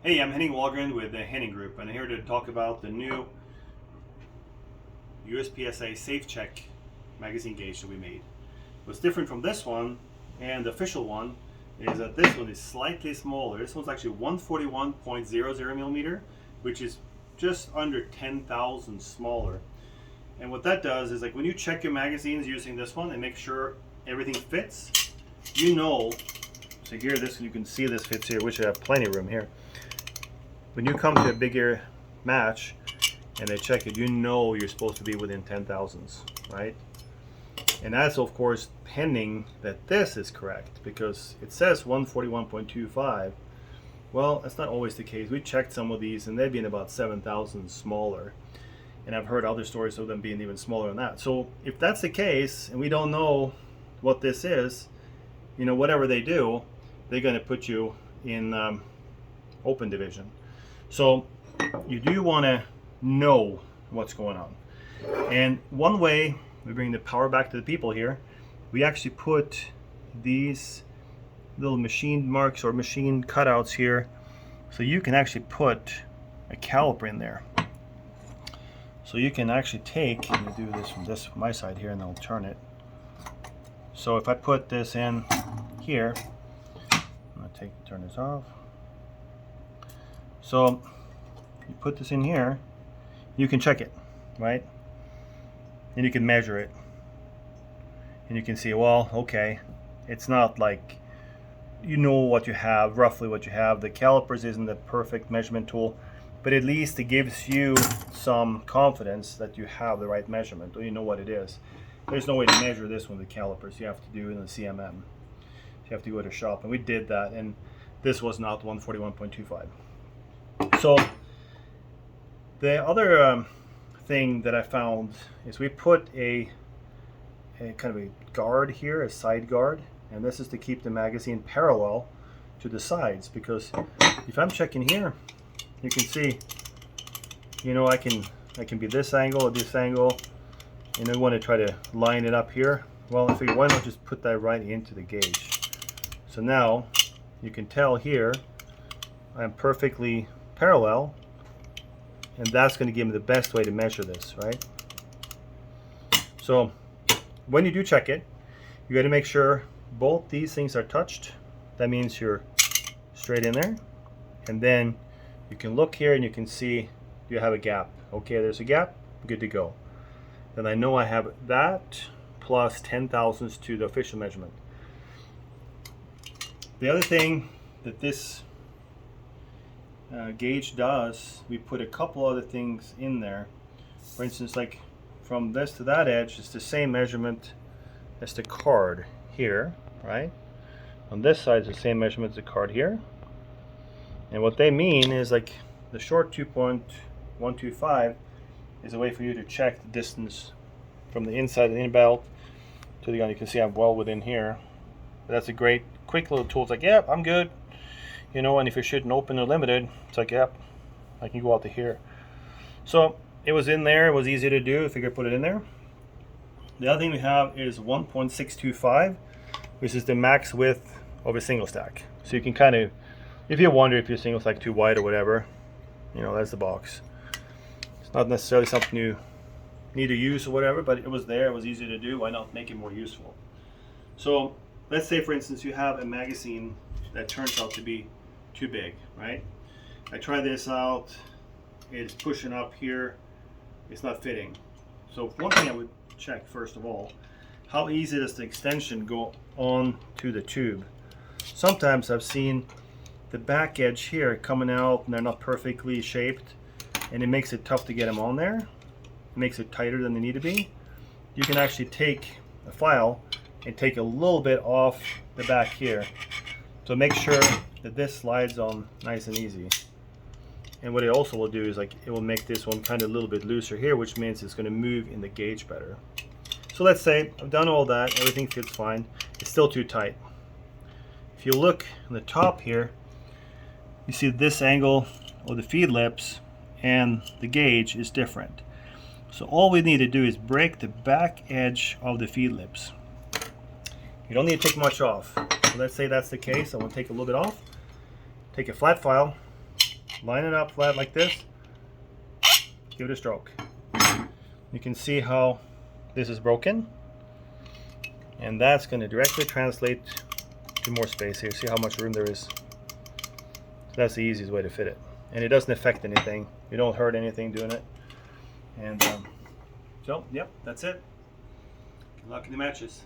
Hey, I'm Henning with the Henning Group, and I'm here to talk about the new USPSA Safe Check magazine gauge that we made. What's different from this one and the official one is that this one is slightly smaller. This one's actually 141.00 millimeter, which is just under 10,000 smaller. And what that does is, like, when you check your magazines using this one and make sure everything fits, you know. So here, this, you can see this fits here, which I have plenty of room here. When you come to a bigger match and they check it, you know you're supposed to be within 10,000s, right? And that's of course pending that this is correct, because it says 141.25. Well, that's not always the case. We checked some of these and they've been about 7,000 smaller. And I've heard other stories of them being even smaller than that. So if that's the case and we don't know what this is, you know, whatever they do, they're going to put you in open division. So you do want to know what's going on. And one way we bring the power back to the people here, we actually put these little machine marks or machine cutouts here, so you can actually put a caliper in there. So you can actually take, let me do this from my side here and I'll turn it. So if I put this in here, I'm going to turn this off. So you put this in here, you can check it, right? And you can measure it. And you can see, well, okay, it's not like, you know what you have, roughly what you have. The calipers isn't the perfect measurement tool, but at least it gives you some confidence that you have the right measurement, or you know what it is. There's no way to measure this one with calipers. You have to do it in the CMM. You have to go to shop, and we did that, and this was not 141.25. So the other thing that I found is we put a kind of a guard here, a side guard, and this is to keep the magazine parallel to the sides, because if I'm checking here, you can see, you know, I can be this angle or this angle, and I want to try to line it up here. Well, I figured, why not just put that right into the gauge? So now you can tell here I'm perfectly parallel, and that's going to give me the best way to measure this, right? So when you do check it, you got to make sure both these things are touched. That means you're straight in there, and then you can look here and you can see you have a gap. Okay, there's a gap, good to go. Then I know I have that plus 10 thousandths to the official measurement. The other thing that this gauge does, we put a couple other things in there. For instance, like from this to that edge, it's the same measurement as the card here, right? On this side is the same measurement as the card here. And what they mean is, like, the short 2.125 is a way for you to check the distance from the inside of the in belt to the gun. You can see I'm well within here. But that's a great quick little tool. It's like, yep, I'm good. You know, and if you're shooting open or limited, it's like, yep, I can go out to here. So it was in there, it was easy to do, I figured I'd put it in there. The other thing we have is 1.625, which is the max width of a single stack. So you can kind of, if you wonder if your single stack too wide or whatever, you know, that's the box. It's not necessarily something you need to use or whatever, but it was there, it was easy to do, why not make it more useful? So let's say, for instance, you have a magazine that turns out to be too big, right? I tried this out, it's pushing up here, it's not fitting. So one thing I would check first of all, how easy does the extension go on to the tube? Sometimes I've seen the back edge here coming out and they're not perfectly shaped, and it makes it tough to get them on there. It makes it tighter than they need to be. You can actually take a file and take a little bit off the back here, so make sure that this slides on nice and easy. And what it also will do is, like, it will make this one kind of a little bit looser here, which means it's going to move in the gauge better. So let's say I've done all that, everything fits fine, it's still too tight. If you look on the top here, you see this angle of the feed lips and the gauge is different. So all we need to do is break the back edge of the feed lips. You don't need to take much off. So let's say that's the case. I want to take a little bit off. Take a flat file, line it up flat like this, give it a stroke. You can see how this is broken, and that's going to directly translate to more space here. See how much room there is. So that's the easiest way to fit it, and it doesn't affect anything. You don't hurt anything doing it. And so, yep, that's it. Good luck in the matches.